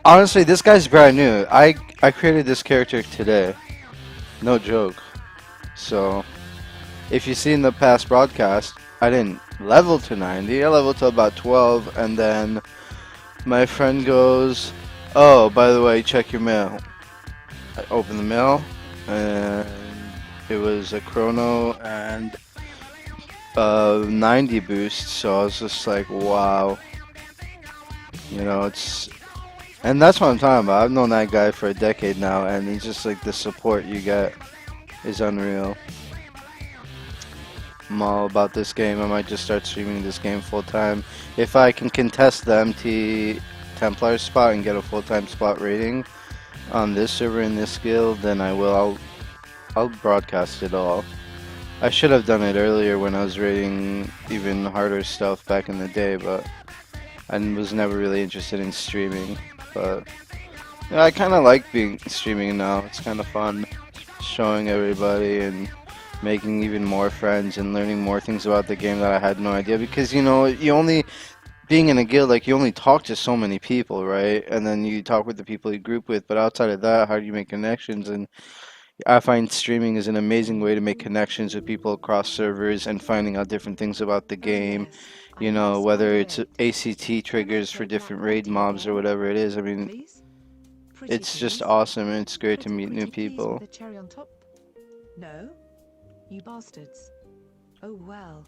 Honestly, this guy's brand new. I created this character today. No joke. So, if you see in the past broadcast, I didn't level to 90. I leveled to about 12, and then my friend goes, "Oh, by the way, check your mail." I opened the mail, and it was a chrono and 90 boost. So I was just like, "Wow." It's and that's what I'm talking about. I've known that guy for a decade now, and it's just like the support you get is unreal. I'm all about this game. I might just start streaming this game full time. If I can contest the MT Templar spot and get a full-time spot rating on this server in this guild, then I will. I'll broadcast it all. I should have done it earlier when I was rating even harder stuff back in the day, but I was never really interested in streaming. But yeah, I kind of like being streaming now. It's kind of fun showing everybody and making even more friends and learning more things about the game that I had no idea, because you only being in a guild, like, you only talk to so many people, right? And then you talk with the people you group with, but outside of that, how do you make connections? And I find streaming is an amazing way to make connections with people across servers and finding out different things about the Oh game, yes, I have some whether it's here. ACT Can I triggers for show that different raid to you mobs or again, whatever it is. I mean, please? Pretty it's just please? awesome, and it's great to Pretty meet new pretty please with people. a cherry on top? No? You bastards. Oh well.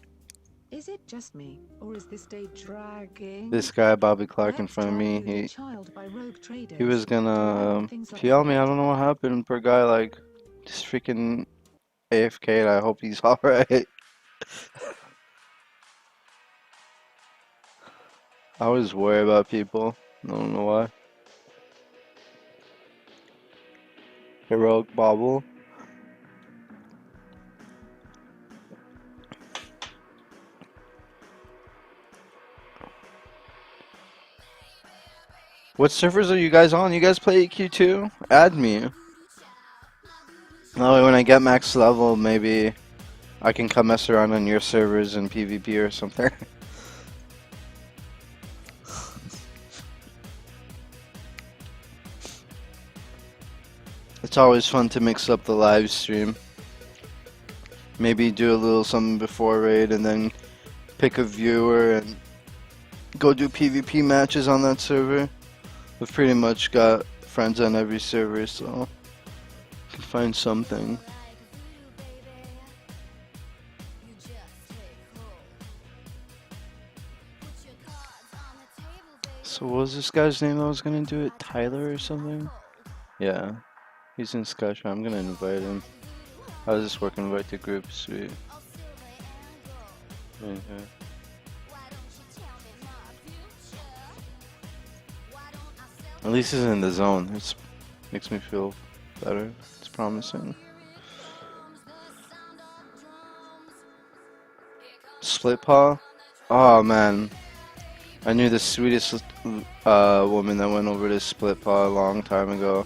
Is it just me, or is this day dragging? This guy, Bobby Clark, in Let's front of try me, viewing a he child by rogue he traders. was Do you like gonna when things are PL me. I awkward? don't know what happened. Poor guy, like, just freaking AFK, and I hope he's alright. I always worry about people. I don't know why. Heroic Bobble. What servers are you guys on? You guys play Eq2? Add me. That way when I get max level, maybe I can come mess around on your servers in PvP or something. It's always fun to mix up the live stream. Maybe do a little something before raid and then pick a viewer and go do PvP matches on that server. We've pretty much got friends on every server, so can find something. So what was this guy's name that was gonna do it? Tyler or something? Yeah, he's in Scotch. I'm gonna invite him. I was just working invite to group. Sweet. Right here. At least he's in the zone. It makes me feel better. It's promising. Split paw? Oh man, I knew the sweetest woman that went over to Split paw a long time ago.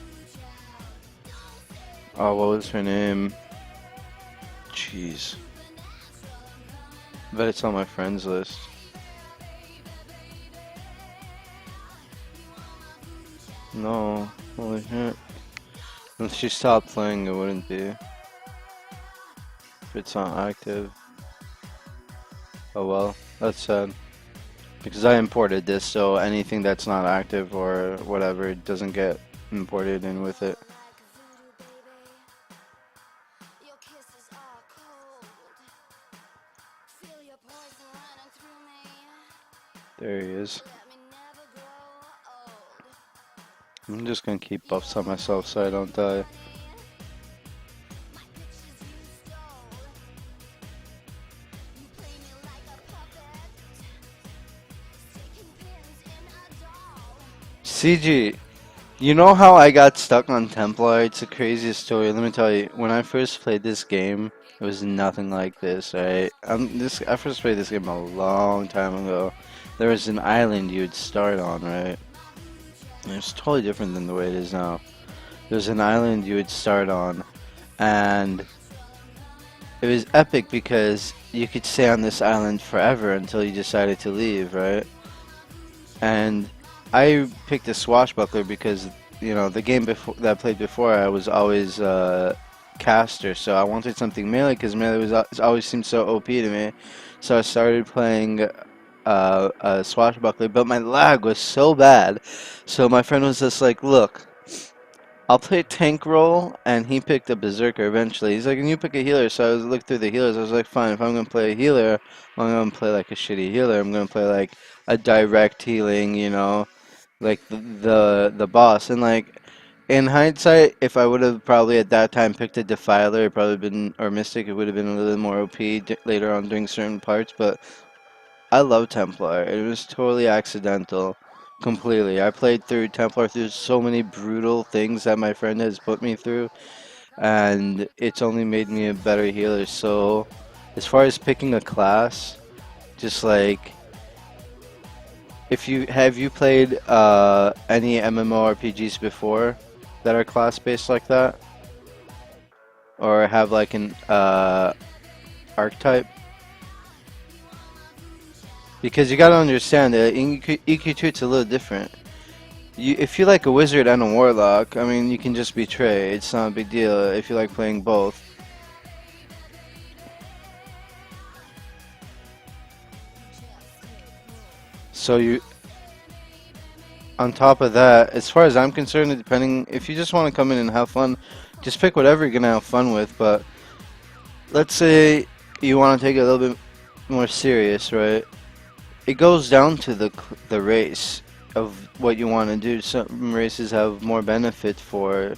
Oh, what was her name? Jeez. I bet it's on my friends list. No, holy shit. If she stopped playing, it wouldn't be. If it's not active. Oh well, that's sad. Because I imported this, so anything that's not active or whatever doesn't get imported in with it. There he is. I'm just gonna keep buffs on myself so I don't die. CG, you know how I got stuck on Templar? It's the craziest story. Let me tell you, when I first played this game, it was nothing like this, right? I first played this game a long time ago. There was an island you'd start on, right? And it's totally different than the way it is now. There's an island you would start on, and it was epic because you could stay on this island forever until you decided to leave, right? And I picked a swashbuckler because the game before that I played before I was always caster, so I wanted something melee because melee always seemed so OP to me. So I started playing a swashbuckler, but my lag was so bad. So my friend was just like, "Look, I'll play tank role," and he picked a berserker eventually. He's like, "And you pick a healer." So I was looked through the healers. I was like, "Fine, if I'm gonna play a healer, I'm gonna play like a shitty healer. I'm gonna play like a direct healing, like the boss." And like in hindsight, if I would have probably at that time picked a defiler, it probably been or mystic, it would have been a little more OP later on doing certain parts. But I love Templar. It was totally accidental, completely. I played through Templar through so many brutal things that my friend has put me through, and it's only made me a better healer. So, as far as picking a class, just like if you have you played any MMORPGs before that are class based like that, or have like an archetype? Because you gotta understand that in EQ2 it's a little different. If you like a wizard and a warlock, I mean, you can just betray. It's not a big deal if you like playing both. So on top of that, as far as I'm concerned, depending if you just want to come in and have fun, just pick whatever you're gonna have fun with. But let's say you want to take it a little bit more serious, right? It goes down to the race of what you want to do. Some races have more benefit for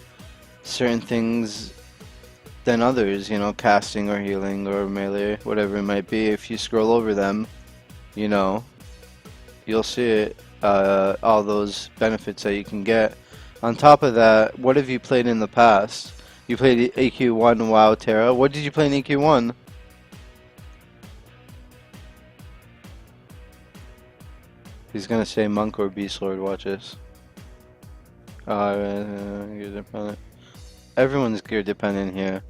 certain things than others, casting or healing or melee, whatever it might be. If you scroll over them, you know, you'll see it, all those benefits that you can get. On top of that, what have you played in the past? You played AQ1 WoW Terra. What did you play in AQ1? He's gonna say Monk or Beast Lord, watch this. Gear dependent. Everyone's gear dependent here.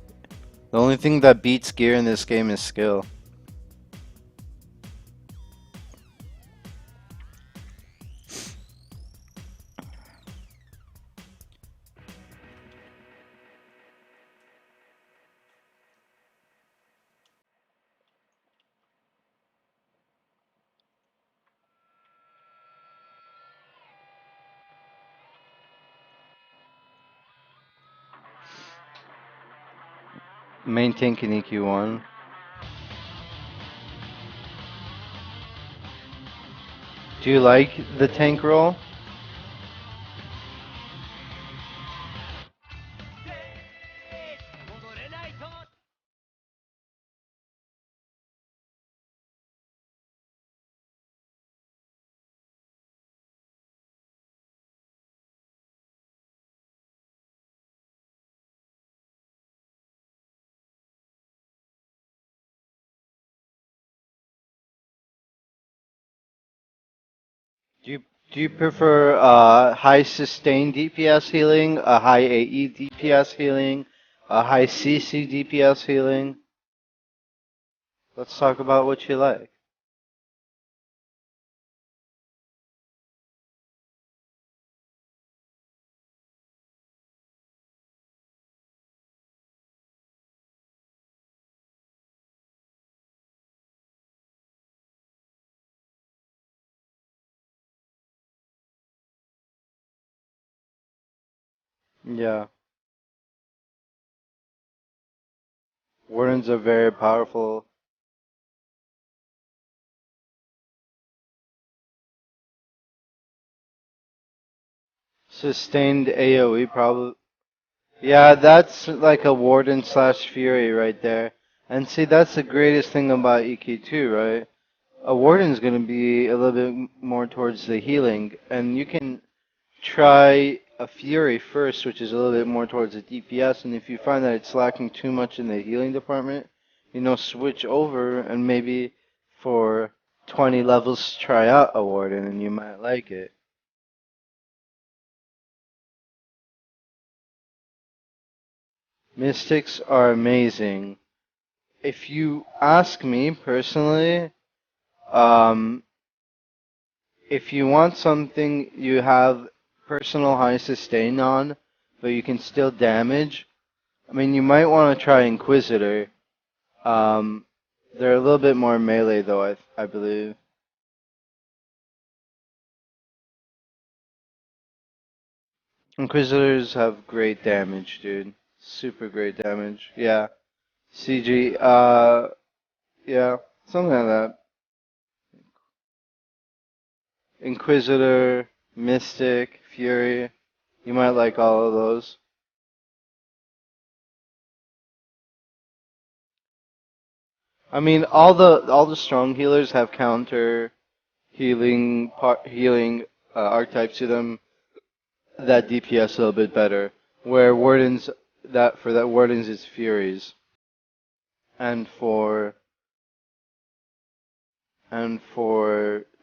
The only thing that beats gear in this game is skill. Main tank in EQ1. Do you like the tank role? Do you do you prefer high sustained DPS healing, a high AE DPS healing, a high CC DPS healing? Let's talk about what you like. Yeah, wardens are very powerful. Sustained AoE probably. Yeah, that's like a warden slash fury right there. And see, that's the greatest thing about EQ2, right? A warden's gonna be a little bit more towards the healing, and you can try a Fury first, which is a little bit more towards the DPS, and if you find that it's lacking too much in the healing department, switch over and maybe for 20 levels try out a Warden and you might like it. Mystics are amazing. If you ask me personally, um, If you want something you have personal high sustain on, but you can still damage, I mean, you might want to try Inquisitor. Um, they're a little bit more melee though, I believe. Inquisitors have great damage, dude. Super great damage. Yeah. CG, yeah, something like that. Inquisitor, Mystic, Fury. You might like all of those. I mean, all the strong healers have counter healing archetypes to them that DPS a little bit better. Where Wardens that Wardens is Furies, and for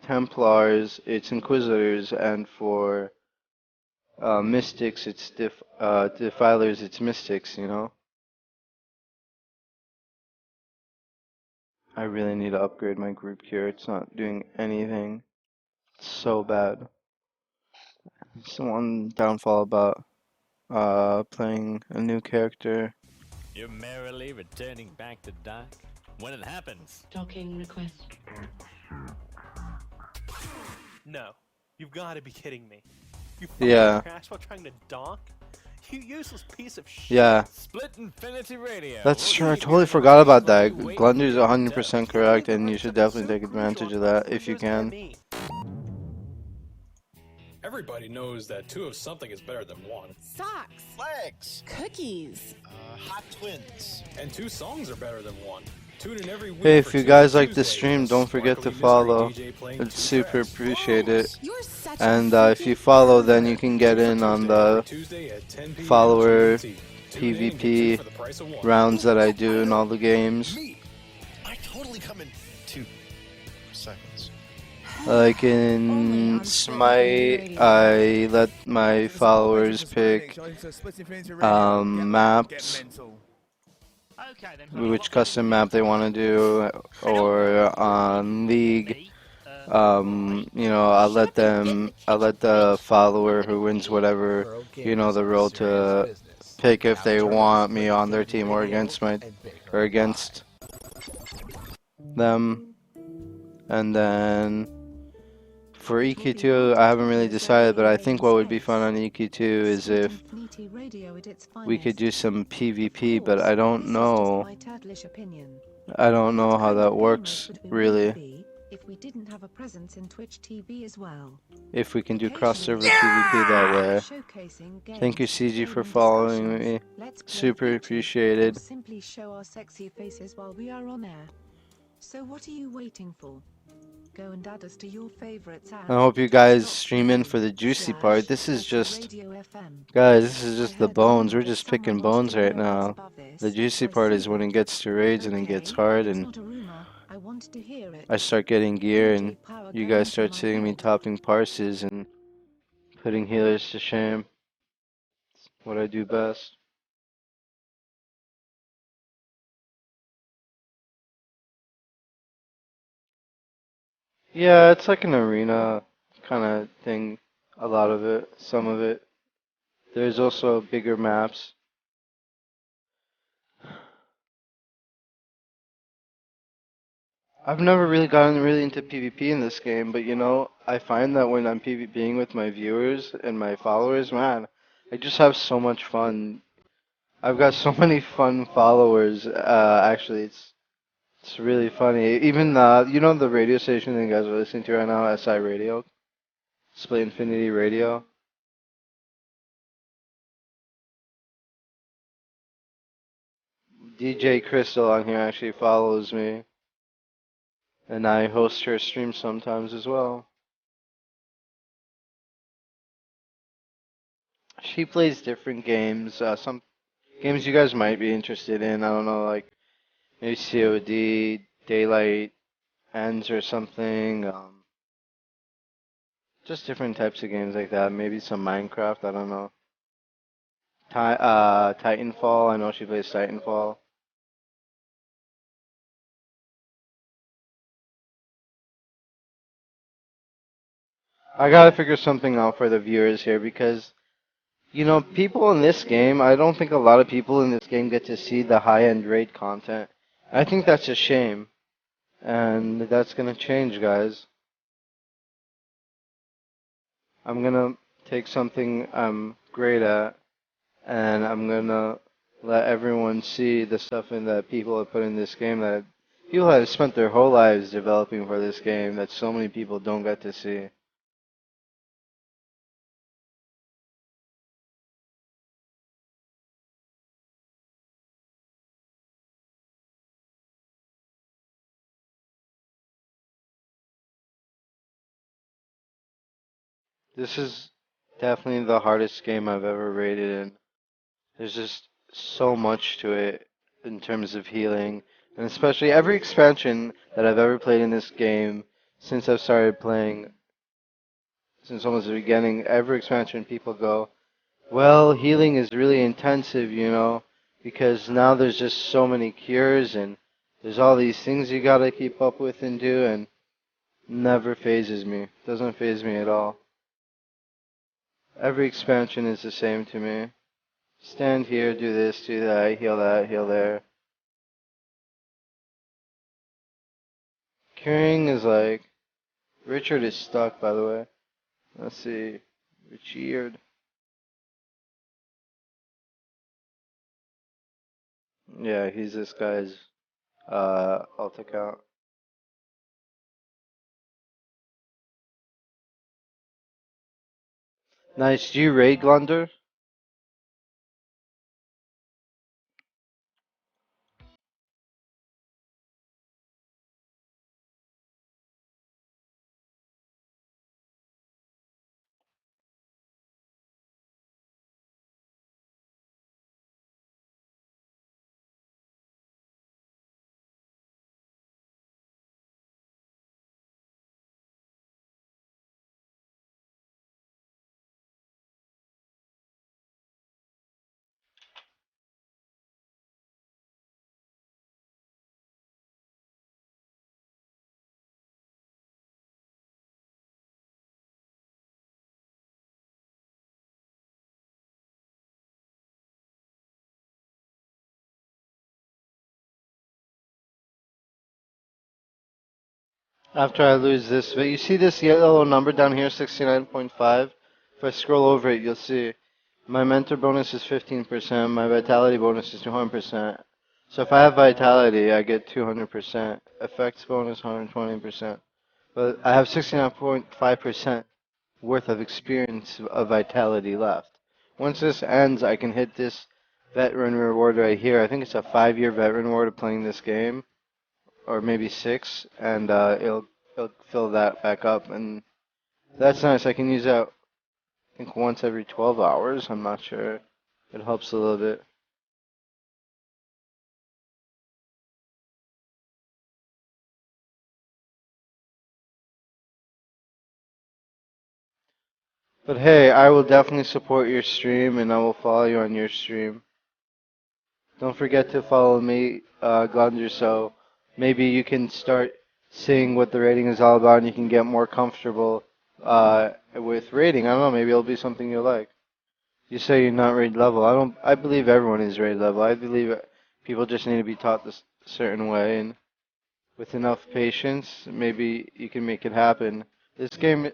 Templars it's Inquisitors, and for Mystics it's Defilers it's Mystics. You know, I really need to upgrade my group here. It's not doing anything. It's so bad. It's the one downfall about playing a new character. You're merrily returning back to dock when it happens. Docking request. No. You've got to be kidding me. You fucking Yeah. crashed while trying to dock? You useless piece of shit. Yeah, Split Infinity Radio. that's true. I We'll totally be forgot about here that. waiting Glunder's for you to 100% tell. correct, and you should definitely take advantage of that if you can. Everybody knows that two of something is better than one. Socks, Legs! cookies. Hot twins. And two songs are better than one. Tune in every week Hey, if for you Tuesday guys like the Tuesday stream, with don't forget to sparkly follow. mystery DJ playing It's two super tracks. appreciate it. You're such And a if you follow, then you can get Two for in on Tuesday every the Tuesday at 10 p.m. follower GMT. Tune in and get two PvP for the price of one. rounds that I do in all the games. Me, I totally come in 2 seconds. Like Only in on Smite, I let my followers pick maps, which custom map they want to do, or on League. I'll let the follower who wins whatever, the role to pick if they want me on their team or against them. And then for EQ2, I haven't really decided, but I think what would be fun on EQ2 is if we could do some PvP, but I don't know. I don't know how that works, really. If we didn't have a presence in Twitch TV as well. If we can do cross-server PvP that way. Thank you, CG, for following me. Super appreciated. Simply show our sexy faces while we are on air. So what are you waiting for? Go and add us to your favorites. I hope you guys stream in for the juicy part. This is just, guys, this is just the bones. We're just picking bones right now. The juicy part is when it gets to raids and it gets hard and I start getting gear and you guys start seeing me topping parses and putting healers to shame. It's what I do best. Yeah, it's like an arena kind of thing. A lot of it, some of it. There's also bigger maps. I've never really gotten really into PvP in this game, but I find that when I'm PvPing with my viewers and my followers, man, I just have so much fun. I've got so many fun followers. Actually, it's really funny. Even the radio station that you guys are listening to right now, SI Radio, Split Infinity Radio. DJ Crystal on here actually follows me, and I host her stream sometimes as well. She plays different games. Some games you guys might be interested in. I don't know, like maybe COD, Daylight Ends or something. Just different types of games like that. Maybe some Minecraft. I don't know. Titanfall. I know she plays Titanfall. I gotta figure something out for the viewers here because, you know, people in this game, I don't think a lot of people in this game get to see the high-end raid content. I think that's a shame, and that's gonna change, guys. I'm gonna take something I'm great at, and I'm gonna let everyone see the stuff in that people have put in this game that people have spent their whole lives developing for this game that so many people don't get to see. This is definitely the hardest game I've ever rated in. There's just so much to it in terms of healing, and especially every expansion that I've ever played in this game since I've started playing, since almost the beginning, every expansion people go, well, healing is really intensive, you know, because now there's just so many cures and there's all these things you gotta keep up with and do, and never phases me. Doesn't phase me at all. Every expansion is the same to me. Stand here, do this, do that, heal there. Curing is like, Richard is stuck, by the way. Let's see. Richard. Yeah, he's this guy's alt account. Nice. Do you raid Glunder? After I lose this, but you see this yellow number down here, 69.5? If I scroll over it, you'll see my mentor bonus is 15%, my vitality bonus is 200%. So if I have vitality, I get 200%. Effects bonus 120%. But I have 69.5% worth of experience of vitality left. Once this ends, I can hit this veteran reward right here. I think it's a 5-year veteran reward of playing this game, or maybe 6, and it'll fill that back up, and that's nice. I can use that, I think, once every 12 hours. I'm not sure. It helps a little bit. But hey, I will definitely support your stream, and I will follow you on your stream. Don't forget to follow me, Glunder, so maybe you can start seeing what the rating is all about, and you can get more comfortable with rating. I don't know, maybe it'll be something you like. You say you're not raid level. I don't. I believe everyone is raid level. I believe people just need to be taught this certain way, and with enough patience, maybe you can make it happen. This game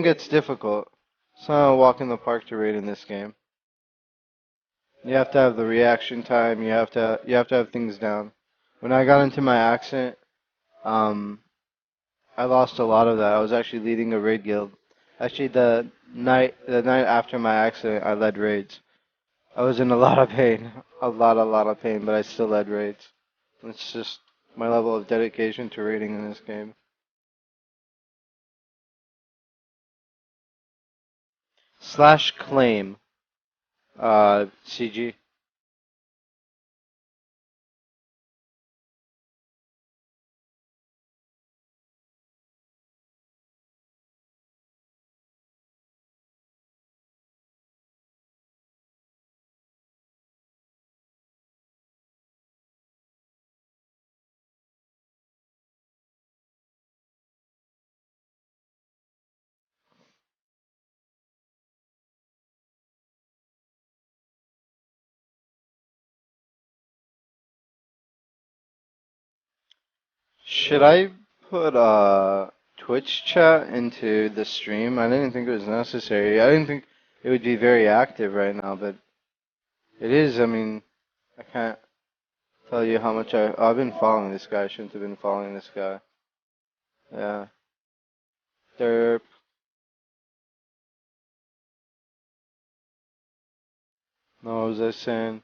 gets difficult. It's not a walk in the park to raid in this game. You have to have the reaction time. You have to have things down. When I got into my accent, um, I lost a lot of that. I was actually leading a raid guild. Actually, the night after my accident, I led raids. I was in a lot of pain, a lot of pain, but I still led raids. It's just my level of dedication to raiding in this game. Slash claim, CG. Should I put Twitch chat into the stream? I didn't think it was necessary. I didn't think it would be very active right now, but it is. I mean, I can't tell you how much I've been following this guy. I shouldn't have been following this guy. Yeah. Derp. No, what was I saying?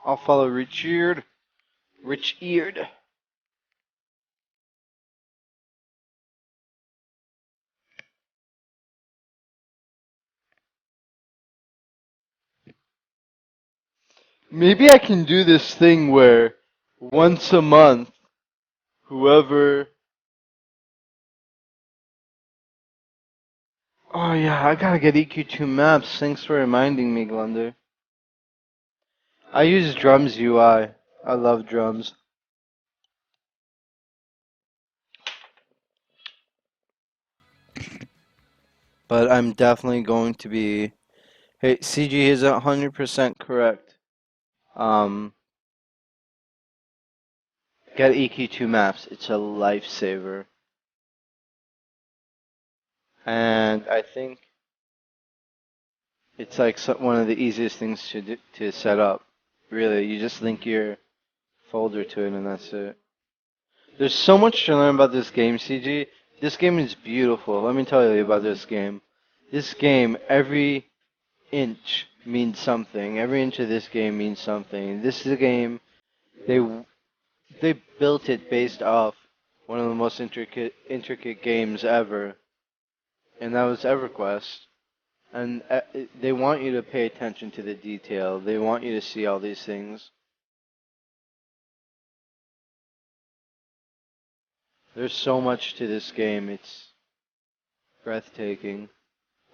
I'll follow Richard. Richard. Maybe I can do this thing where once a month, whoever. Oh yeah, I gotta get EQ2 maps. Thanks for reminding me, Glunder. I use Drums UI. I love drums. But I'm definitely going to be. Hey, CG is 100% correct. Um, get EQ2 maps. It's a lifesaver. And I think it's like one of the easiest things to set up. Really, you just link your folder to it and that's it. There's so much to learn about this game, CG. This game is beautiful. Let me tell you about this game. This game, every inch means something. Every inch of this game means something. This is a game they they built it based off one of the most intricate games ever, and that was EverQuest. And they want you to pay attention to the detail. They want you to see all these things. There's so much to this game. It's breathtaking.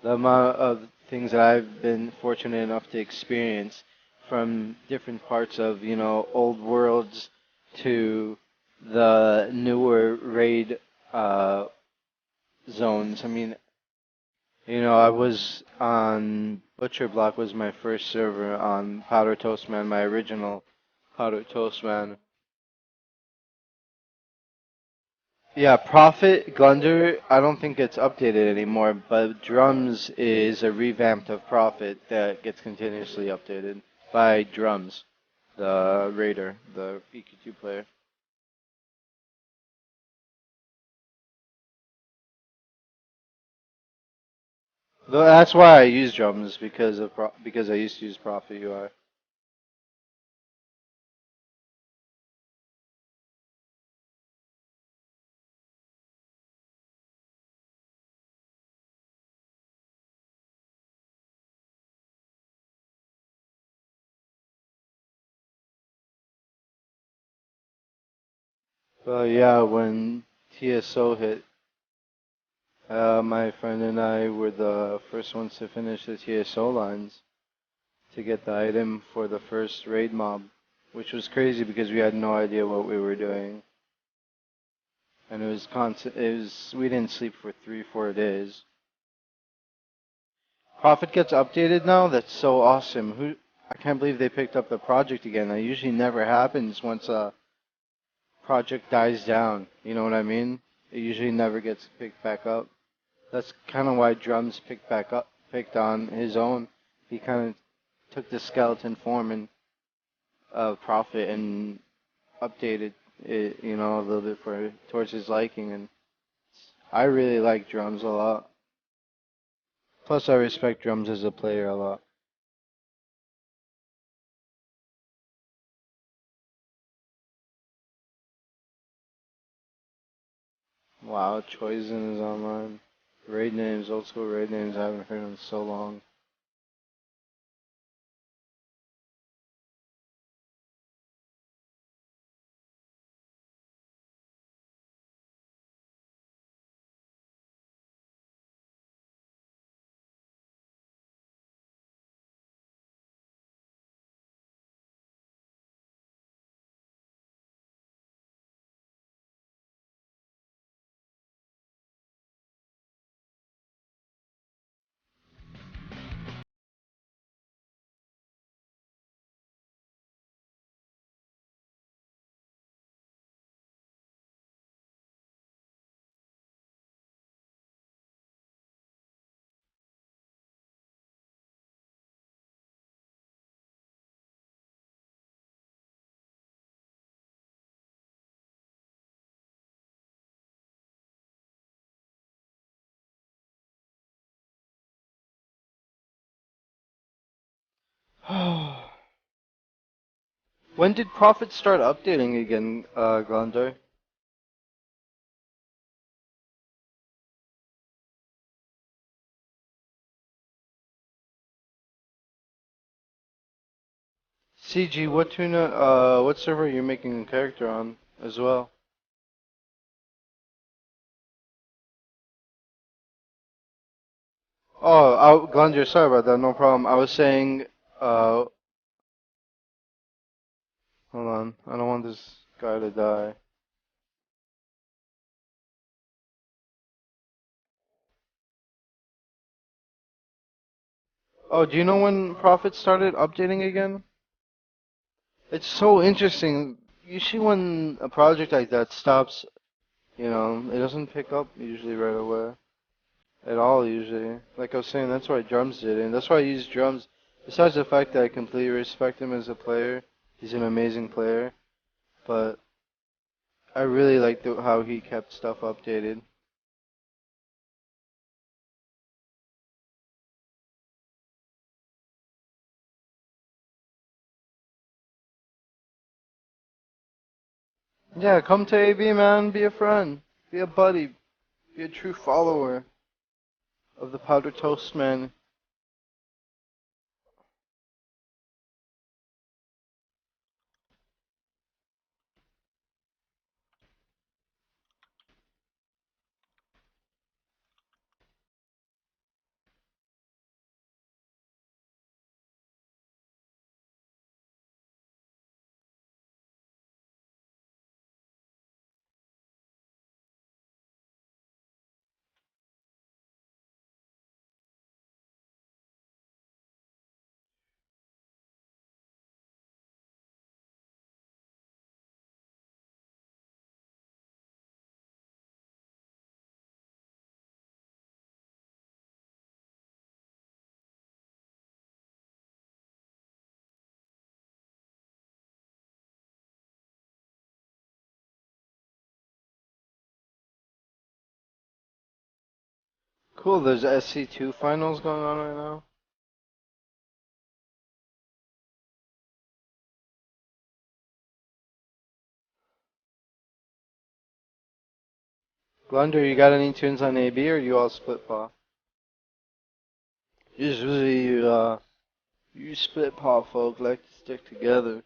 The amount of things that I've been fortunate enough to experience from different parts of, old worlds to the newer raid zones. I mean, I was on Butcher Block was my first server on Powder Toastman, my original Powder Toastman. Yeah, Prophet Glunder, I don't think it's updated anymore, but Drums is a revamped of Prophet that gets continuously updated by Drums, the raider, the EQ2 player. That's why I use Drums because I used to use Prophet UI. But yeah, when TSO hit, my friend and I were the first ones to finish the TSO lines to get the item for the first raid mob, which was crazy because we had no idea what we were doing. And it was constant. We didn't sleep for 3-4 days. Prophet gets updated now. That's so awesome. I can't believe they picked up the project again. That usually never happens once a project dies down. You know what I mean? It usually never gets picked back up. That's kind of why Drums picked on his own. He kind of took the skeleton form and Prophet and updated it, a little bit towards his liking. And I really like Drums a lot. Plus, I respect Drums as a player a lot. Wow, Choisin is online. Raid names, old school raid names. I haven't heard in so long. When did Prophet start updating again, Glander? CG, what server are you making a character on as well? Oh, Glander, sorry about that, no problem. I was saying, hold on, I don't want this guy to die. Oh, do you know when Prophet started updating again? It's so interesting. Usually when a project like that stops, it doesn't pick up usually right away. At all, usually. Like I was saying, that's why drums did it. And that's why I use drums. Besides the fact that I completely respect him as a player, he's an amazing player. But I really like how he kept stuff updated. Yeah, come to AB, man. Be a friend. Be a buddy. Be a true follower of the Powder Toast Man. Cool, there's SC2 finals going on right now. Glunder, you got any tunes on AB or you all split paw? Usually, you split paw folk like to stick together.